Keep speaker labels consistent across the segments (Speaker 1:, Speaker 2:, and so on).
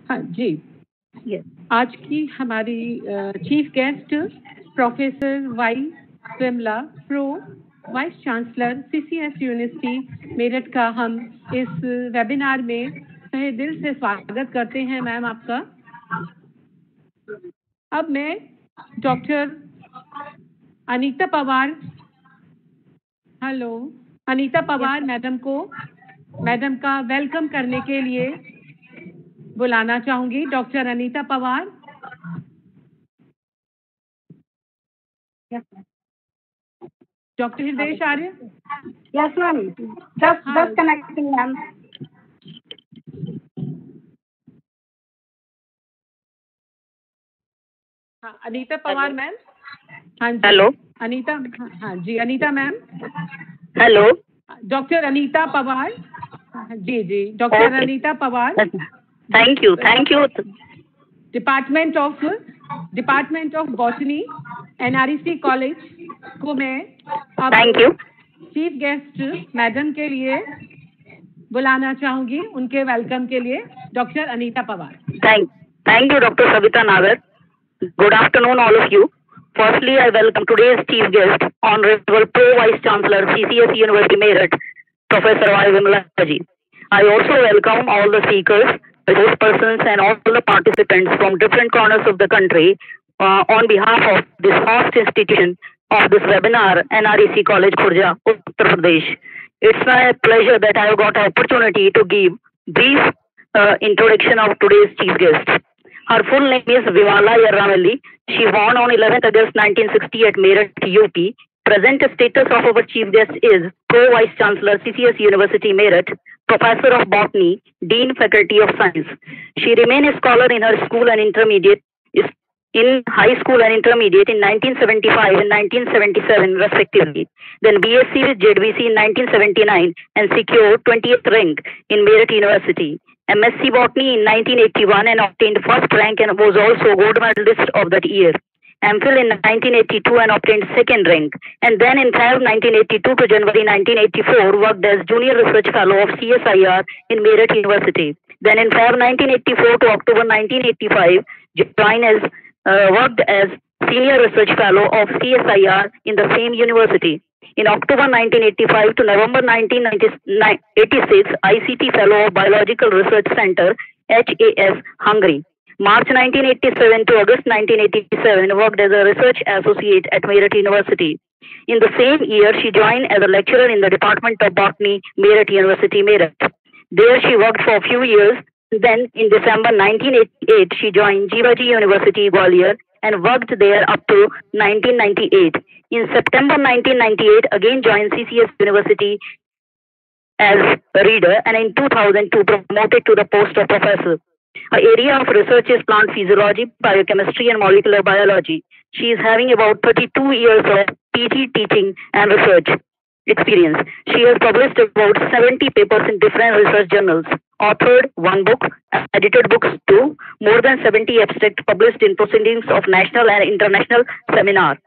Speaker 1: हाँ जी।
Speaker 2: Yes.
Speaker 1: आज की हमारी chief guest professor Y Vimala, pro vice chancellor CCS university Meerut का हम इस वेबिनार में तहे दिल से स्वागत करते हैं मैम आपका। अब मैं doctor Anita Pawar, hello Anita Pawar madam का वेलकम करने के लिए बुलाना चाहूंगी। डॉक्टर अनीता पवार। डॉक्टर हृदय आर्य।
Speaker 2: Yes, ma'am. Just connecting, ma'am.
Speaker 1: हाँ, अनीता पवार मैम। हाँ जी।
Speaker 2: हेलो।
Speaker 1: अनीता, हाँ जी Anita ma'am.
Speaker 2: Hello.
Speaker 1: Doctor Anita Pawar. जी जी doctor Anita Pawar.
Speaker 2: Thank you.
Speaker 1: Department of botany, NREC college को मैं अब
Speaker 2: thank you
Speaker 1: chief guest madam के लिए बुलाना चाहूंगी, उनके वेलकम के लिए doctor Anita Pawar.
Speaker 2: Thank you doctor Savita Nagar. Good afternoon, all of you. Firstly, I welcome today's chief guest, Honorable Pro Vice Chancellor, CCS University Meerut, Professor Y. Vimalaji. I also welcome all the speakers, resource persons, and all the participants from different corners of the country on behalf of this host institution of this webinar, NREC College, Khurja, Uttar Pradesh. It's my pleasure that I have got an opportunity to give brief introduction of today's chief guest. Her full name is Vimala Yarramalli. She born on 11th August 1960 at Meerut, UP. Present status of our chief guest is Pro Vice Chancellor, CCS University Meerut, Professor of Botany, Dean Faculty of Science. She remained a scholar in her school and intermediate, in high school and intermediate in 1975 and 1977 respectively. Then BSc with ZVC in 1979 and secured 20th rank in Meerut University. MSc Botany in 1981 and obtained first rank and was also gold medalist of that year. MPhil in 1982 and obtained second rank. And then in Feb 1982 to January 1984 worked as Junior Research Fellow of CSIR in Meerut University. Then in Feb 1984 to October 1985 worked as Senior Research Fellow of CSIR in the same university. In October 1985 to November 1986, ICT Fellow of Biological Research Center, HAS, Hungary. March 1987 to August 1987, worked as a research associate at Meerut University. In the same year, she joined as a lecturer in the Department of Botany, Meerut University, Meerut. There she worked for a few years. Then in December 1988, she joined Jivaji University, Gwalior, and worked there up to 1998. In September 1998, again joined CCS University as a reader, and in 2002 promoted to the post of professor. Her area of research is plant physiology, biochemistry, and molecular biology. She is having about 32 years of PG teaching and research experience. She has published about 70 papers in different research journals, authored one book, edited books too, more than 70 abstracts published in proceedings of national and international seminars.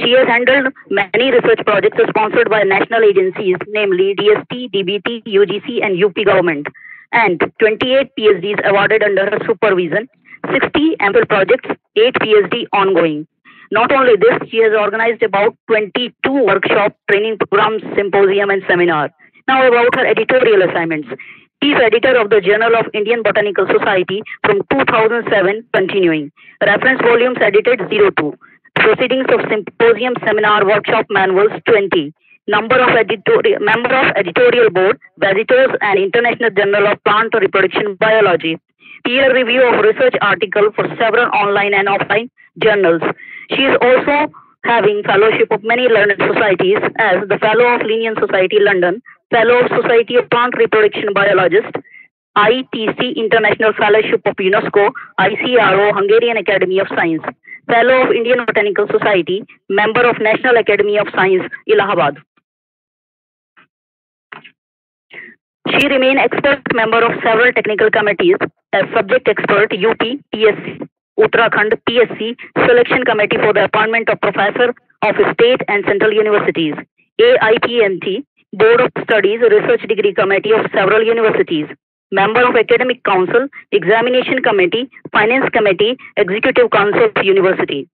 Speaker 2: She has handled many research projects sponsored by national agencies, namely DST, DBT, UGC, and UP government, and 28 PhDs awarded under her supervision, 60 MPhil projects, 8 PhD ongoing. Not only this, she has organized about 22 workshop, training programs, symposium, and seminar. Now about her editorial assignments. She is editor of the Journal of Indian Botanical Society from 2007 continuing. Reference volumes edited 02. Proceedings of symposium, seminar, workshop manuals 20. Member of editorial board, visitors, and International Journal of Plant Reproduction Biology. Peer review of research article for several online and offline journals. She is also having fellowship of many learned societies as the Fellow of Linnean Society London, Fellow of Society of Plant Reproduction Biologist, ITC International Fellowship of UNESCO, ICRO Hungarian Academy of Science, Fellow of Indian Botanical Society, Member of National Academy of Science, Allahabad. She remained expert member of several technical committees as subject expert UP, PSC, Uttarakhand, PSC, Selection Committee for the Appointment of Professor of State and Central Universities, AIPMT, Board of Studies Research Degree Committee of several universities, member of Academic Council, Examination Committee, Finance Committee, Executive Council of University.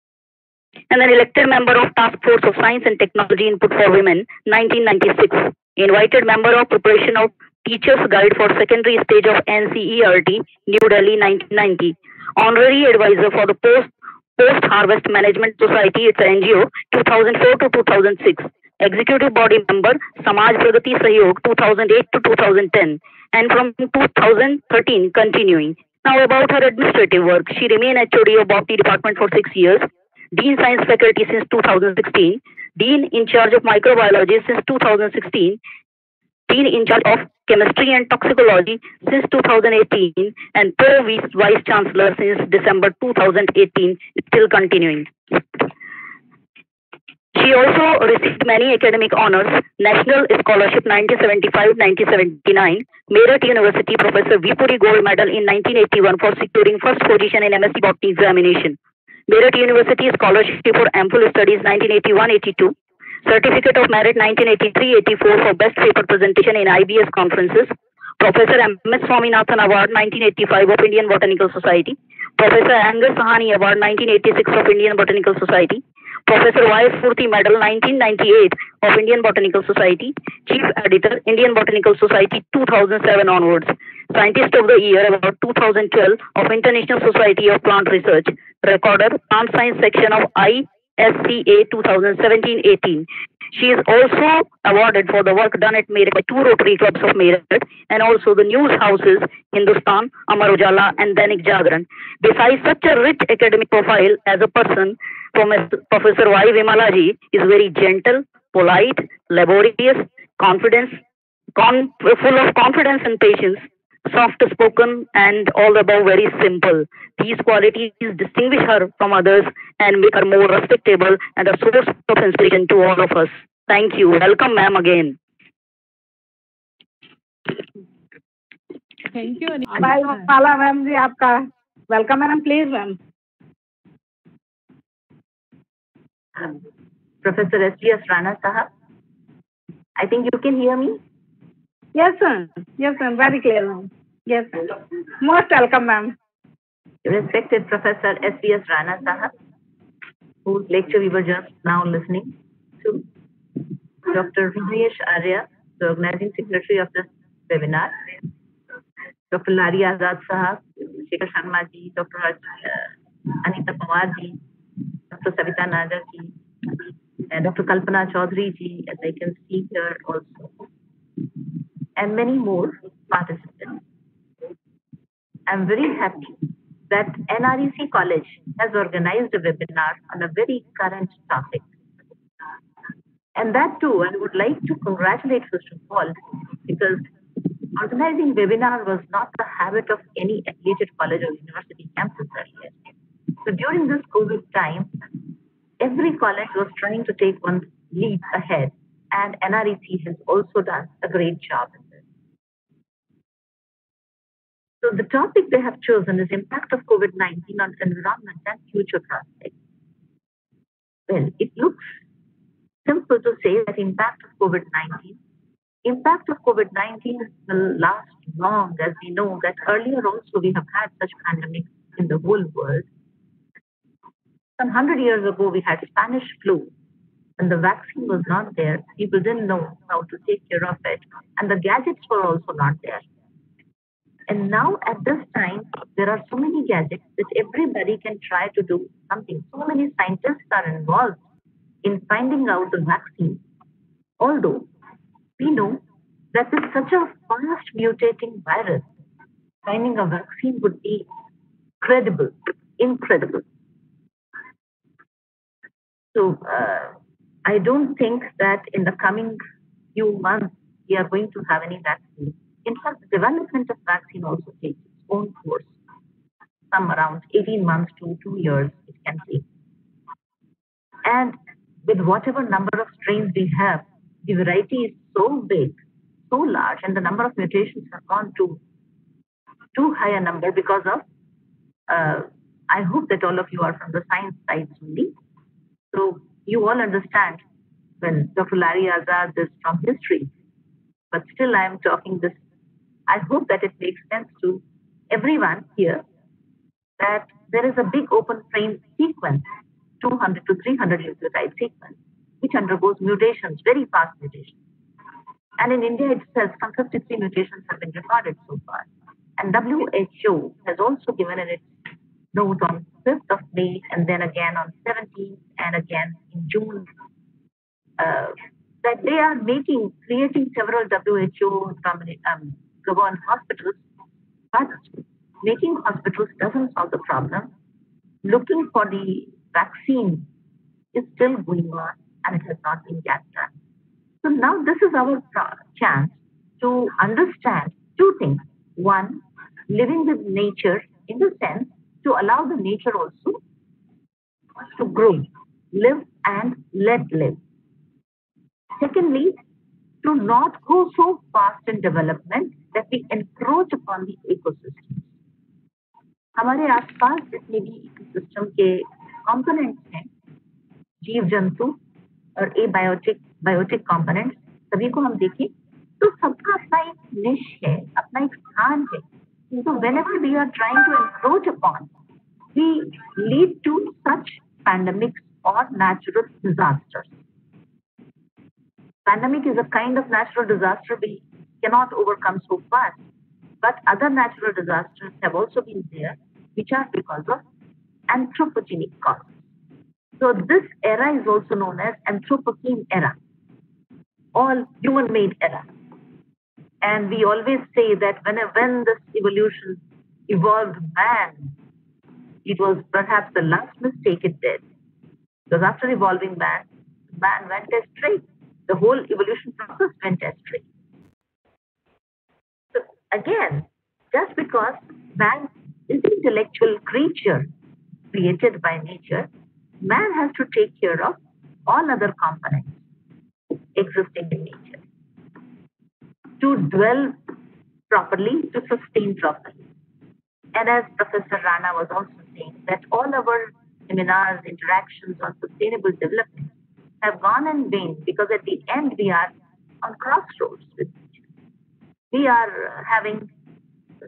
Speaker 2: And then elected member of Task Force of Science and Technology Input for Women, 1996. Invited member of Preparation of Teacher's Guide for Secondary Stage of NCERT, New Delhi, 1990. Honorary advisor for the Post-Harvest Management Society, it's NGO, 2004 to 2006. Executive body member, Samaj Pragati Sahyog, 2008 to 2010. And from 2013, continuing. Now about her administrative work. She remained HOD of Botany Department for 6 years. Dean Science Faculty since 2016, Dean in charge of Microbiology since 2016, Dean in charge of Chemistry and Toxicology since 2018, and Pro Vice Chancellor since December 2018, still continuing. She also received many academic honors, National Scholarship 1975-1979, Meerut University Professor V. Puri Gold Medal in 1981 for securing first position in MSc Botany examination. Meerut University Scholarship for Ample Studies 1981-82, Certificate of Merit 1983-84 for Best Paper Presentation in IBS Conferences, Professor M.S. Swaminathan Award 1985 of Indian Botanical Society, Professor Angus Sahani Award 1986 of Indian Botanical Society, Professor Y. Spurti Medal 1998 of Indian Botanical Society, Chief Editor, Indian Botanical Society 2007 onwards, Scientist of the Year Award 2012 of International Society of Plant Research, Recorder, Plant Science Section of ISCA 2017-18. She is also awarded for the work done at Meerut by 2 Rotary Clubs of Meerut and also the news houses Hindustan, Amar Ujala and Dainik Jagran. Besides such a rich academic profile as a person, Professor Y. Vimalaji is very gentle, polite, laborious, full of confidence and patience, soft-spoken, and all above very simple. These qualities distinguish her from others and make her more respectable and a source of inspiration to all of us. Thank you. Welcome, ma'am, again.
Speaker 1: Thank you.
Speaker 3: Mala ma'am ji, aapka welcome, madam. Please, ma'am.
Speaker 4: Professor S.V.S. Rana Sahab, I think you can hear me?
Speaker 3: Yes, sir. Yes, ma'am. Very clear, ma'am. Yes, ma'am. Most welcome, ma'am.
Speaker 4: Respected Professor S.V.S. Rana Sahab, whose lecture we were just now listening to. Dr. Hridayesh Arya, the organizing secretary of this webinar. Dr. Lari Azad Sahab, Shekhar Sharma ji, Dr. Anita Pawar ji, Dr. Savita Nagar ji, and Dr. Kalpana Chaudhary ji, as I can see here also, and many more participants. I'm very happy that NREC College has organized a webinar on a very current topic. And that too, I would like to congratulate first of all, because organizing webinar was not the habit of any affiliated college or university campus earlier. So during this COVID time, every college was trying to take one leap ahead, and NREC has also done a great job in this. So the topic they have chosen is impact of COVID-19 on environment and future prospects. Well, it looks simple to say that impact of COVID-19 will last long, as we know that earlier also we have had such pandemics in the whole world. Some 100 years ago, we had Spanish flu, and the vaccine was not there. People didn't know how to take care of it, and the gadgets were also not there. And now at this time, there are so many gadgets that everybody can try to do something. So many scientists are involved in finding out the vaccine. Although we know that with such a fast mutating virus, finding a vaccine would be incredible. So I don't think that in the coming few months, we are going to have any vaccine. In fact, the development of vaccine also takes its own course. Some around 18 months to 2 years it can take. And with whatever number of strains we have, the variety is so big, so large, and the number of mutations have gone to too high a number because of, I hope that all of you are from the science side only. So you all understand when Dr. Lari Azad is from history, but still I am talking this I hope that it makes sense to everyone here that there is a big open frame sequence, 200 to 300 nucleotide sequence, which undergoes mutations, very fast mutations. And in India itself, some 53 mutations have been recorded so far. And WHO has also given in its note on 5th of May, and then again on 17th, and again in June, that they are creating several WHO governed hospitals, but making hospitals doesn't solve the problem. Looking for the vaccine is still going on, and it has not been yet done. So now this is our chance to understand two things. One, living with nature in the sense to allow the nature also to grow, live and let live. Secondly, to not go so fast in development that we encroach upon the ecosystem. हमारे आसपास जितने भी ecosystem के components हैं, जीव जंतु और biotic components, सभी को हम देखें तो सबका अपना एक निश है, अपना एक स्थान है. So whenever we are trying to encroach upon, we lead to such pandemics or natural disasters. Pandemic is a kind of natural disaster we cannot overcome so fast, but other natural disasters have also been there, which are because of anthropogenic causes. So this era is also known as Anthropocene era, all human-made era. And we always say that when this evolution evolved man, it was perhaps the last mistake it did. Because after evolving man went astray. The whole evolution process went astray. So again, just because man is an intellectual creature created by nature, man has to take care of all other components existing in nature to dwell properly, to sustain properly. And as Professor Rana was also saying, that all our seminars, interactions on sustainable development have gone in vain because at the end we are on crossroads with nature. We are having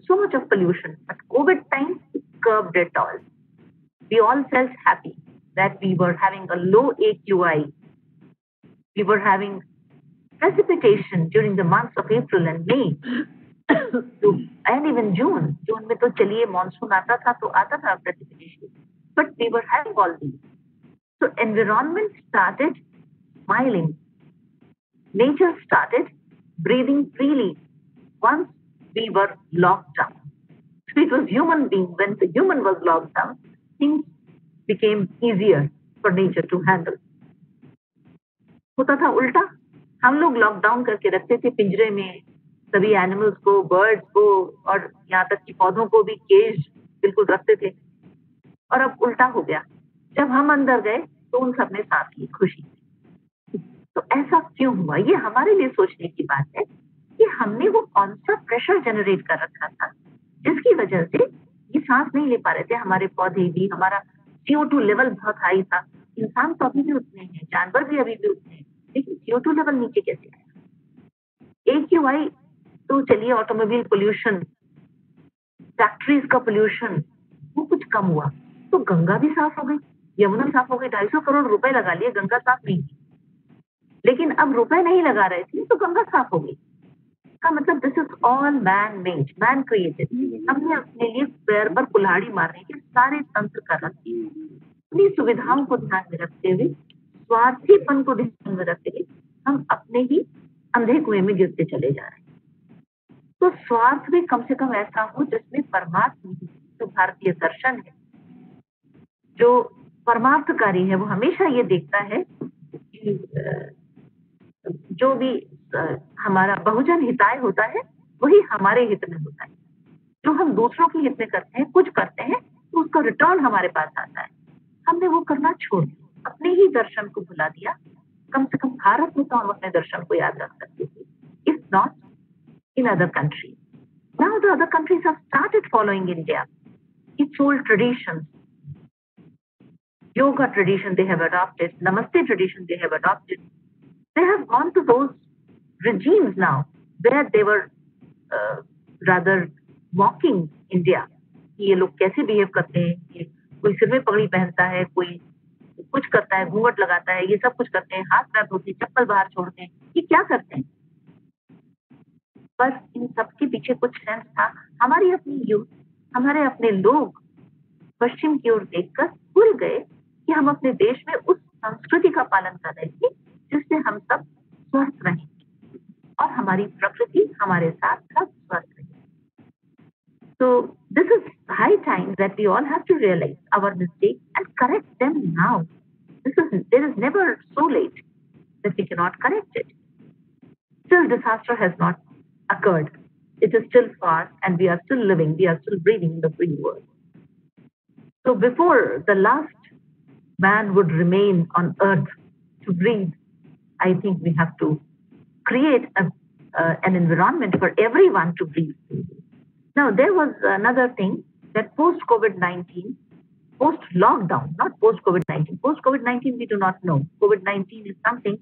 Speaker 4: so much of pollution, but COVID time curbed it all. We all felt happy that we were having a low AQI. We were having precipitation during the months of April and May, and even June. June में तो चलिए monsoon आता था precipitation, but we were having all these. So environment started smiling. Nature started breathing freely once we were locked down. So it was human being. When the human was locked down, things became easier for nature to handle. होता था उल्टा, हम लोग lockdown करके रखते थे पिंजरे में सभी एनिमल्स को, बर्ड्स को, और यहाँ तक कि पौधों को भी केज बिल्कुल रखते थे. और अब उल्टा हो गया, जब हम अंदर गए तो उन सब ने साथ ली खुशी. तो ऐसा क्यों हुआ? ये हमारे लिए सोचने की बात है कि हमने वो कौन सा प्रेशर जनरेट कर रखा था जिसकी वजह से ये सांस नहीं ले पा रहे थे. हमारे पौधे भी, हमारा CO2 लेवल बहुत हाई था. इंसान तो अभी भी उतने हैं, जानवर भी अभी भी उतने हैं, लेकिन CO2 लेवल नीचे कैसे आया? AQI तो चलिए, ऑटोमोबाइल पोल्यूशन, फैक्ट्रीज का पोल्यूशन, वो कुछ कम हुआ तो गंगा भी साफ हो गई, यमुना साफ हो गई. 250 करोड़ रुपए लगा लिए, गंगा साफ नहीं की. लेकिन अब रुपए नहीं लगा रहे थे तो गंगा साफ हो गई. का मतलब this is all man made, man created. हमने अपने लिए पैर पर कुल्हाड़ी मारने के सारे तंत्र कर रखे हैं. अपनी सुविधाओं को ध्यान में रखते हुए, स्वार्थीपन को ध्यान में रखते हुए हम अपने ही अंधे कुएं में गिरते चले जा रहे हैं. तो स्वार्थ भी कम से कम ऐसा हो जिसमें परमार्थ नहीं. तो भारतीय दर्शन है जो परमार्थकारी है, वो हमेशा ये देखता है कि जो भी हमारा बहुजन हिताय होता है वही हमारे हित में होता है. जो हम दूसरों के हित में करते हैं, कुछ करते हैं, तो उसका रिटर्न हमारे पास आता है. हमने वो करना छोड़ दिया, अपने ही दर्शन को भुला दिया. कम से कम भारत में तो हम अपने दर्शन को याद रख सकते थे, if not in other countries. Now the other countries have started following India. Its old traditions, yoga tradition they have adopted, namaste tradition they have adopted. They have gone to those regimes now where they were rather mocking India. ये लोग कैसे behave करते हैं, ये कोई सिर में पगड़ी पहनता है, कोई कुछ करता है, घूंघट लगाता है, ये सब कुछ करते हैं, हाथ पैर धोते हैं, चप्पल बाहर छोड़ते हैं, ये क्या करते हैं? बस इन सब के पीछे कुछ सेंस था। हमारी अपनी यूथ, हमारे अपने लोग पश्चिम की ओर देखकर भूल गए कि हम अपने देश में उस संस्कृति का पालन कर रहे थे जिससे हम सब स्वस्थ रहेंगे और हमारी प्रकृति हमारे साथ सब स्वस्थ रहे। So this is high time that we all have to realize our mistakes and correct them now. There is never so late that we cannot correct it. Still, disaster has not occurred. It is still far, and we are still living, we are still breathing in the free world. So before the last man would remain on earth to breathe, I think we have to create an environment for everyone to breathe. Now, there was another thing that post-COVID-19, post-lockdown, not post-COVID-19. Post-COVID-19, we do not know. COVID-19 is something,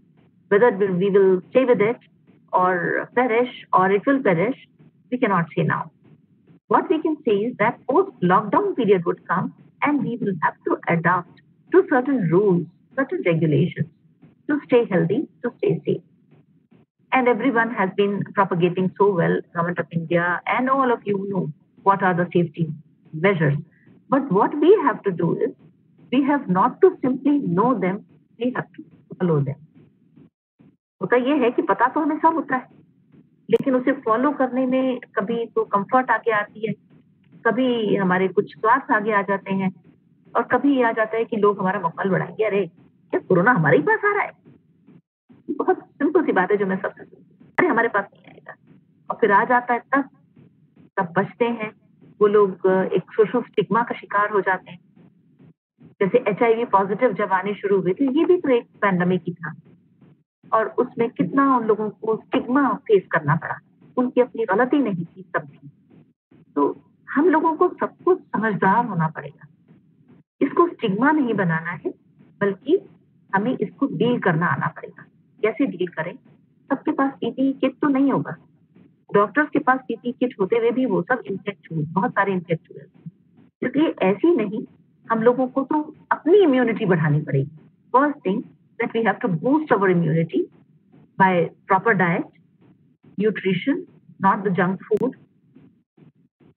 Speaker 4: whether we will stay with it or perish or it will perish, we cannot say now. What we can say is that post-lockdown period would come and we will have to adapt to certain rules, certain regulations to stay healthy, to stay safe. And everyone has been propagating so well, Government of India, and all of you know what are the safety measures. But what we have to do is, we have not to simply know them, we have to follow them. होता ये है कि पता तो हमें सब होता है, लेकिन उसे फॉलो करने में कभी तो कंफर्ट आगे आती है, कभी हमारे कुछ स्वार्थ आगे आ जाते हैं, और कभी ये आ जाता है कि लोग हमारा मक्कल बढ़ाएंगे, अरे क्या कोरोना हमारे ही पास आ रहा है। बहुत सिंपल सी बात है जो मैं सबसे, अरे हमारे पास नहीं आएगा, और फिर आ जाता है तब बचते हैं वो लोग, एक सोशल स्टिग्मा का शिकार हो जाते हैं। जैसे HIV पॉजिटिव जब आने शुरू हुए थे, ये भी तो एक पैंडेमिक ही था, और उसमें कितना उन लोगों को स्टिग्मा फेस करना पड़ा, उनकी अपनी गलती नहीं थी तब भी। तो हम लोगों को सबको समझदार होना पड़ेगा, इसको स्टिग्मा नहीं बनाना है, बल्कि हमें इसको डील करना आना पड़ेगा। कैसे डील करें? सबके पास PPE किट तो नहीं होगा, डॉक्टर्स के पास PPE किट होते हुए भी वो सब इन्फेक्ट हुए, बहुत सारे इन्फेक्ट हुए। इसलिए ऐसी नहीं, हम लोगों को तो अपनी इम्यूनिटी बढ़ानी पड़ेगी। First thing that we have to boost our immunity by proper diet, nutrition, not the junk food,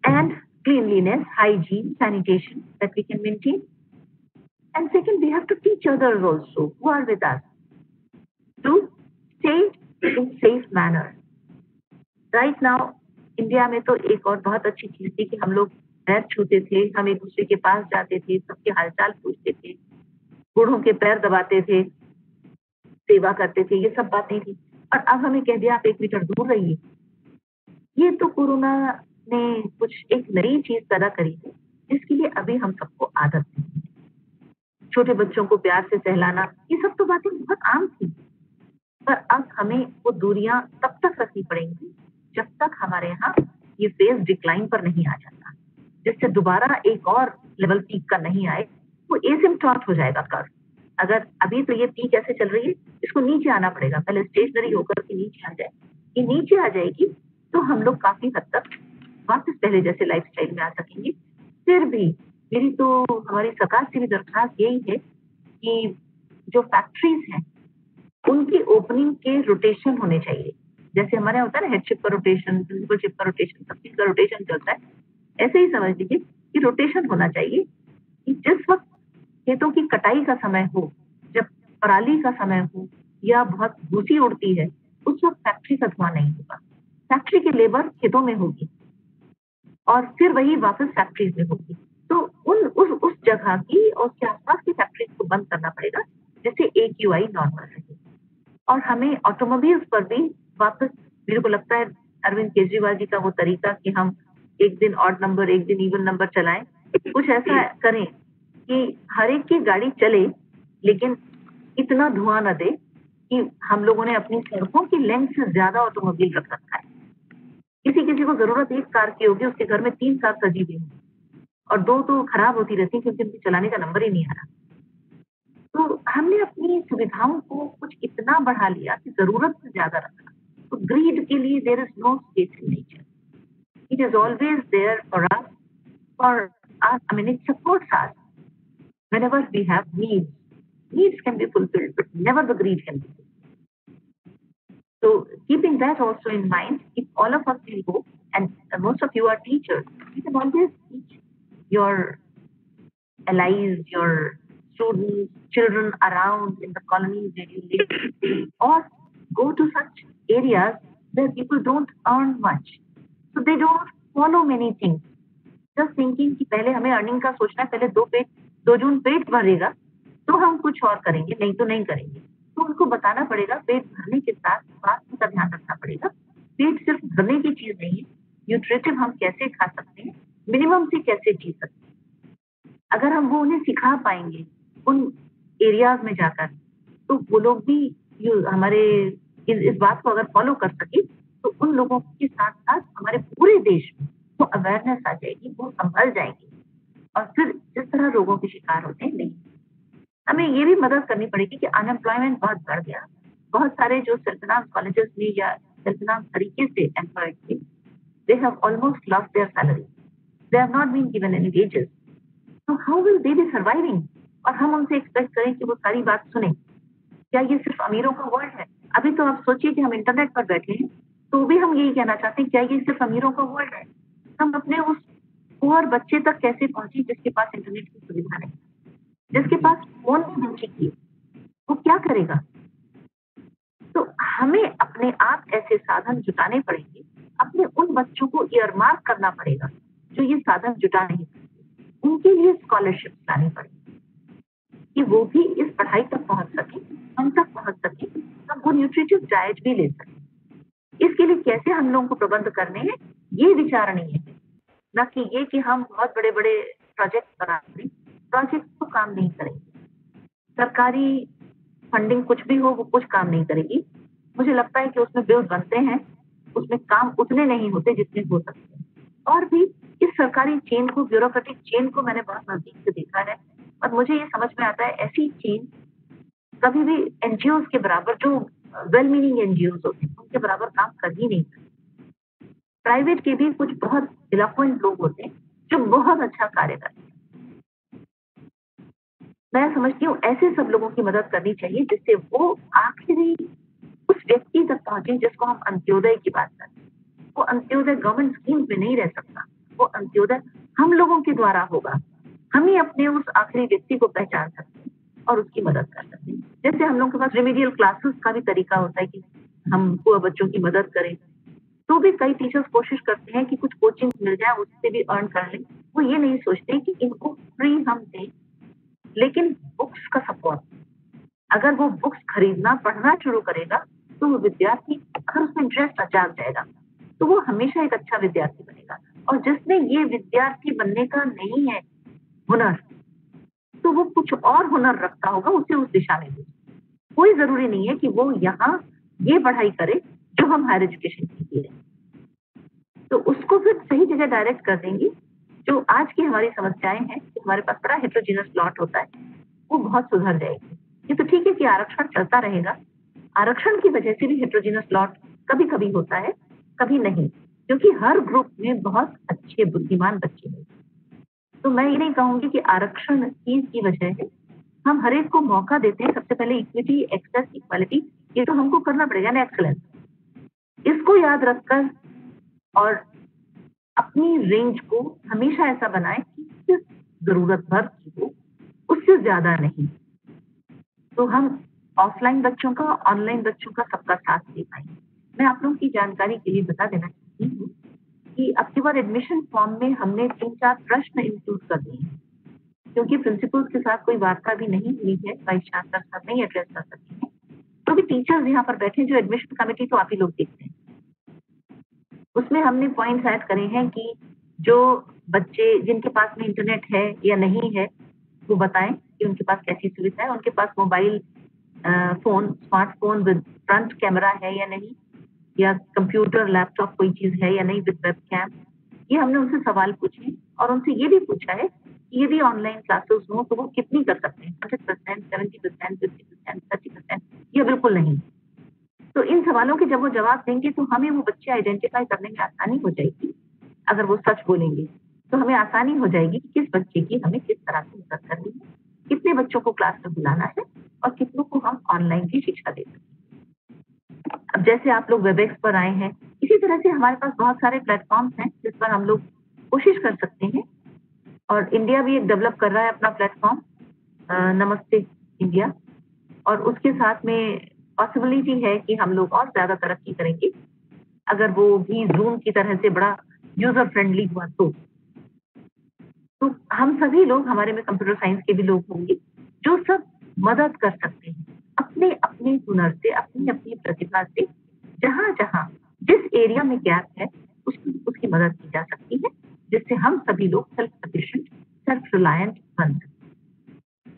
Speaker 4: and cleanliness, hygiene, sanitation that we can maintain. And second, we have to teach others also who are with us to stay in safe manner. Right now, India में तो एक और बहुत अच्छी चीज थी कि हम लोग पैर छूते थे, हम एक दूसरे के पास जाते थे, सबके हालचाल पूछते थे, बूढ़ों के पैर दबाते थे, सेवा करते थे, ये सब बातें थी। और अब हमें कह दिया आप 1 मीटर दूर रहिए। ये तो कोरोना ने कुछ एक नई चीज पैदा करी है, जिसके लिए अभी हम सबको आदत नहीं है। छोटे बच्चों को प्यार से सहलाना, ये सब तो बातें बहुत आम थी, पर अब हमें वो दूरियां तब तक रखनी पड़ेंगी जब तक हमारे यहाँ ये फेज डिक्लाइन पर नहीं आ जाता, जिससे दोबारा एक और लेवल पीक का नहीं आए, वो एसिम्प्टॉट हो जाएगा कर्व। अगर अभी तो ये पीक ऐसे चल रही है, इसको नीचे आना पड़ेगा, पहले स्टेशनरी होकर के नीचे आ जाए। ये नीचे आ जाएगी तो हम लोग काफी हद तक वापस पहले जैसे लाइफस्टाइल में आ सकेंगे। फिर भी मेरी तो हमारी सरकार से भी दरख्वास्त यही है कि जो फैक्ट्रीज हैं उनकी ओपनिंग के रोटेशन होने चाहिए। जैसे हमारे यहाँ होता है ना, हेडशिप का रोटेशन, प्रिंसिपल शिप का रोटेशन, सब चीज का रोटेशन चलता है, ऐसे ही समझ लीजिए कि रोटेशन होना चाहिए कि जिस वक्त खेतों की कटाई का समय हो, जब पराली का समय हो या बहुत भूसी उड़ती है, उस वक्त फैक्ट्री का धुआं नहीं होगा, फैक्ट्री की लेबर खेतों में होगी और फिर वही वापस फैक्ट्रीज में होगी। तो उस जगह की और उसके आसपास की फैक्ट्रीज को बंद करना पड़ेगा, जिससे AQI नॉर्मल रहे। और हमें ऑटोमोबाइल्स पर भी वापस, मेरे को लगता है अरविंद केजरीवाल जी का वो तरीका कि हम एक दिन ऑड नंबर एक दिन इवन नंबर चलाएं, कुछ ऐसा करें कि हर एक की गाड़ी चले लेकिन इतना धुआं न दे कि हम लोगों ने अपनी सड़कों की लेंथ से ज्यादा ऑटोमोबाइल रख रखा है। किसी को जरूरत 1 कार की होगी, उसके घर में 3 कार सजी हुई है और 2 तो खराब होती रहती है क्योंकि उनकी चलाने का नंबर ही नहीं आ रहा। तो हमने अपनी सुविधाओं को कुछ इतना बढ़ा लिया कि जरूरत से ज्यादा रखा। तो ग्रीड के लिए there is no space in nature. It is always there for us. It supports us whenever we have needs. Needs can be fulfilled, but never the greed can be fulfilled. So keeping that also in mind, if all of us will go, and most of you are teachers, you can always teach your allies, your students, children around in the colonies where you live, or go to such areas where people don't earn much. So they don't follow many things. Just thinking कि पहले हमें earning का सोचना है, पहले दो जून पेट भरेगा तो हम कुछ और करेंगे, नहीं तो नहीं करेंगे। तो उनको बताना पड़ेगा पेट भरने के साथ स्वास्थ्य का ध्यान रखना पड़ेगा। पेट सिर्फ भरने की चीज नहीं है, न्यूट्रिटिव हम कैसे खा सकते हैं, मिनिमम से कैसे जी सकते हैं। अगर हम वो उन्हें सिखा पाएंगे उन एरियाज में जाकर, तो वो लोग भी हमारे इस बात को अगर फॉलो कर सके तो उन लोगों के साथ साथ हमारे पूरे देश में वो अवेयरनेस आ जाएगी, वो संभल जाएंगे और फिर जिस तरह रोगों के शिकार होते हैं नहीं। हमें ये भी मदद करनी पड़ेगी कि अनएम्प्लॉयमेंट बहुत बढ़ गया। बहुत सारे जो सेल्फ फाइनेंस कॉलेजेस में या सेल्फ फाइनेंस तरीके से एम्प्लॉयड थे, they have almost lost their salary, they have not been given any wages, तो how will they be surviving? और हम उनसे एक्सपेक्ट करें कि वो सारी बात सुने। क्या ये सिर्फ अमीरों का वर्ल्ड है? अभी तो आप सोचिए कि हम इंटरनेट पर बैठे हैं तो भी हम यही कहना चाहते हैं, क्या ये सिर्फ अमीरों का वर्ल्ड है? हम अपने उस पुअर बच्चे तक कैसे पहुंचे जिसके पास इंटरनेट की सुविधा नहीं, जिसके पास फोन भी नहीं की, वो क्या करेगा? तो हमें अपने आप ऐसे साधन जुटाने पड़ेंगे, अपने उन बच्चों को ईयरमार्क करना पड़ेगा जो ये साधन जुटा नहीं सकते, उनके लिए स्कॉलरशिप लानी पड़ेगी कि वो भी इस पढ़ाई तक पहुंच सके, हम तक पहुंच सके, हम वो न्यूट्रिटिव डाइट भी ले सके। इसके लिए कैसे हम लोगों को प्रबंध करने हैं, ये विचारणीय है, न कि ये कि हम बहुत बड़े बड़े प्रोजेक्ट बना दें। प्रोजेक्ट तो काम नहीं करेंगे, सरकारी फंडिंग कुछ भी हो वो कुछ काम नहीं करेगी। मुझे लगता है कि उसमें बिल बनते हैं, उसमें काम उतने नहीं होते जितने हो सकते हैं। और भी इस सरकारी चेन को, ब्यूरोक्रेटिक चेन को मैंने बहुत नजदीक से देखा है और मुझे ये समझ में आता है ऐसी चेन कभी भी एनजीओ के बराबर, जो वेल मीनिंग एनजीओ होते हैं उनके बराबर काम कर ही नहीं सकते। प्राइवेट के भी कुछ बहुत इलोक्वेंट लोग होते हैं जो बहुत अच्छा कार्य करते हैं। मैं समझती हूँ ऐसे सब लोगों की मदद करनी चाहिए जिससे वो आखिरी उस व्यक्ति तक पहुंचे जिसको हम अंत्योदय की बात करते हैं। वो अंत्योदय गवर्नमेंट स्कीम में नहीं रह सकता, वो अंत्योदय हम लोगों के द्वारा होगा। हम ही अपने उस आखिरी व्यक्ति को पहचान सकते हैं और उसकी मदद कर सकते हैं। जैसे हम लोगों के पास रेमेडियल क्लासेस का भी तरीका होता है कि हम पुअर बच्चों की मदद करें, तो भी कई टीचर्स कोशिश करते हैं कि कुछ कोचिंग मिल जाए, उससे भी अर्न कर लें। वो ये नहीं सोचते कि इनको फ्री हम दें, लेकिन बुक्स का सपोर्ट, अगर वो बुक्स खरीदना पढ़ना शुरू करेगा तो वो विद्यार्थी, अगर उसमें इंटरेस्ट जाग जाएगा तो वो हमेशा एक अच्छा विद्यार्थी बनेगा। और जिसने ये विद्यार्थी बनने का नहीं है हुनर, तो वो कुछ और हुनर रखता होगा, उसे उस दिशा में भेजें। कोई जरूरी नहीं है कि वो यहाँ ये पढ़ाई करे जो हम हायर एजुकेशन की दे रहे हैं, तो उसको फिर सही जगह डायरेक्ट कर देंगे। जो आज की हमारी समस्याएं हैं कि हमारे पास बड़ा हेट्रोजीनियस लॉट होता है, वो बहुत सुधर जाएगी। ये तो ठीक है कि आरक्षण चलता रहेगा, आरक्षण की वजह से भी हेट्रोजीनियस लॉट कभी कभी होता है, कभी नहीं, क्योंकि हर ग्रुप में बहुत अच्छे बुद्धिमान बच्चे हैं। तो मैं ये नहीं कहूंगी कि आरक्षण चीज की वजह है, हम हर एक को मौका देते हैं। सबसे पहले इक्विटी, एक्सेस, इक्वालिटी, ये तो हमको करना पड़ेगा ना, एक्सेलेंस। इसको याद रखकर और अपनी रेंज को हमेशा ऐसा बनाएं कि सिर्फ जरूरत भर की हो, उससे ज्यादा नहीं। तो हम ऑफलाइन बच्चों का, ऑनलाइन बच्चों का सबका साथ दे पाएंगे। मैं आप लोगों की जानकारी के लिए बता देना चाहती हूँ कि अब की बार एडमिशन फॉर्म में हमने 3-4 प्रश्न इंक्लूड कर दिए हैं, क्योंकि प्रिंसिपल्स के साथ कोई वार्ता भी नहीं हुई है, वाइस चांसलर साहब नहीं एड्रेस कर सकते हैं, तो भी टीचर्स यहाँ पर बैठे, जो एडमिशन कमेटी तो आप ही लोग देखते हैं, उसमें हमने पॉइंट्स ऐड करे हैं कि जो बच्चे जिनके पास में इंटरनेट है या नहीं है वो बताएं कि उनके पास कैसी सुविधा है, उनके पास mobile phone, smartphone with front camera है या नहीं, या कंप्यूटर, लैपटॉप कोई चीज है या नहीं विद वेबकैम। ये हमने उनसे सवाल पूछे और उनसे ये भी पूछा है कि यदि ऑनलाइन क्लासेस हो तो वो कितनी कर सकते हैं, 100%, 70%, 50%, 30%, या बिल्कुल नहीं। तो इन सवालों के जब वो जवाब देंगे तो हमें वो बच्चे आइडेंटिफाई करने में आसानी हो जाएगी। अगर वो सच बोलेंगे तो हमें आसानी हो जाएगी कि किस बच्चे की हमें किस तरह से मदद करनी है, कितने बच्चों को क्लास में बुलाना है और कितनों को हम ऑनलाइन की शिक्षा दे सकते हैं। अब जैसे आप लोग वेबएक्स पर आए हैं, इसी तरह से हमारे पास बहुत सारे प्लेटफॉर्म्स हैं जिस पर हम लोग कोशिश कर सकते हैं, और इंडिया भी एक डेवलप कर रहा है अपना प्लेटफॉर्म नमस्ते इंडिया, और उसके साथ में पॉसिबिलिटी है कि हम लोग और ज्यादा तरक्की करेंगे अगर वो भी जूम की तरह से बड़ा यूजर फ्रेंडली हुआ तो हम सभी लोग, हमारे में कंप्यूटर साइंस के भी लोग होंगे जो सब मदद कर सकते हैं अपने अपने हुनर से, अपनी अपनी प्रतिभा से, जहां जहां जिस एरिया में गैप है उसकी मदद की जा सकती है, जिससे हम सभी लोग सेल्फ सफिशिएंट, सेल्फ रिलायंट बन सकते।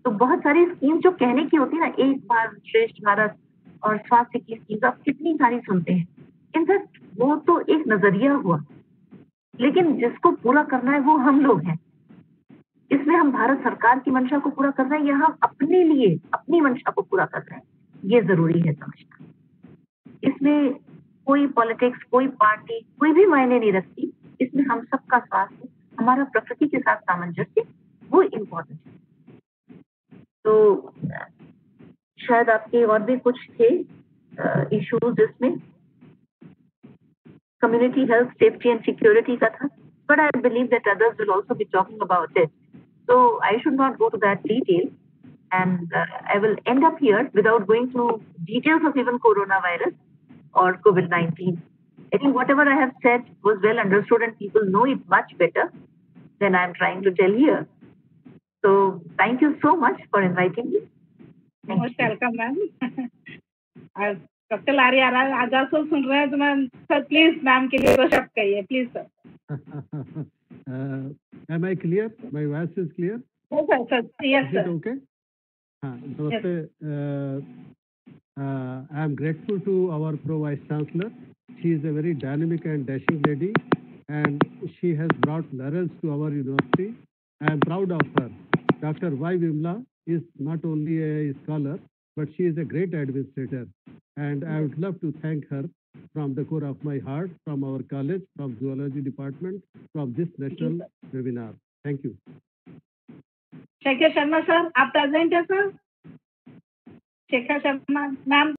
Speaker 4: तो बहुत सारी स्कीम जो कहने की होती है ना, एक भारत श्रेष्ठ भारत और स्वास्थ्य की स्कीम, आप कितनी सारी सुनते हैं, इनफैक्ट वो तो एक नजरिया हुआ, लेकिन जिसको पूरा करना है वो हम लोग हैं। इसमें हम भारत सरकार की मंशा को पूरा कर रहे हैं या हम अपने लिए अपनी मंशा को पूरा कर रहे हैं, ये जरूरी है समझना। इसमें कोई पॉलिटिक्स, कोई पार्टी, कोई भी मायने नहीं रखती। इसमें हम सबका स्वास्थ्य, हमारा प्रकृति के साथ सामंजस्य, वो इम्पोर्टेंट है। तो शायद आपके और भी कुछ थे इश्यूज इसमें, community health, safety and security का था, but I believe that others will also be talking about it. So I should not go to that detail, and I will end up here without going to details of even coronavirus or COVID-19. I think whatever I have said was well understood and people know it much better than I am trying to tell here. So thank you so much for inviting me.
Speaker 3: Most welcome ma'am. Doctor लारी आज आजकल सुन रहे हैं तो ma'am sir please ma'am के लिए दो शब्द कहिए please sir.
Speaker 5: Am I clear? My voice is clear?
Speaker 3: Yes sir, yes
Speaker 5: Is
Speaker 3: sir.
Speaker 5: it okay? Namaste. I am grateful to our Pro Vice Chancellor. She is a very dynamic and dashing lady, and she has brought laurels to our university. I am proud of her. Dr. Y. Vimla is not only a scholar, but she is a great administrator, and I would love to thank her from the core of my heart, from our college, from zoology department, from this national webinar. Thank you.
Speaker 3: Shekhar Sharma sir, आप present है sir? Shekhar Sharma ma'am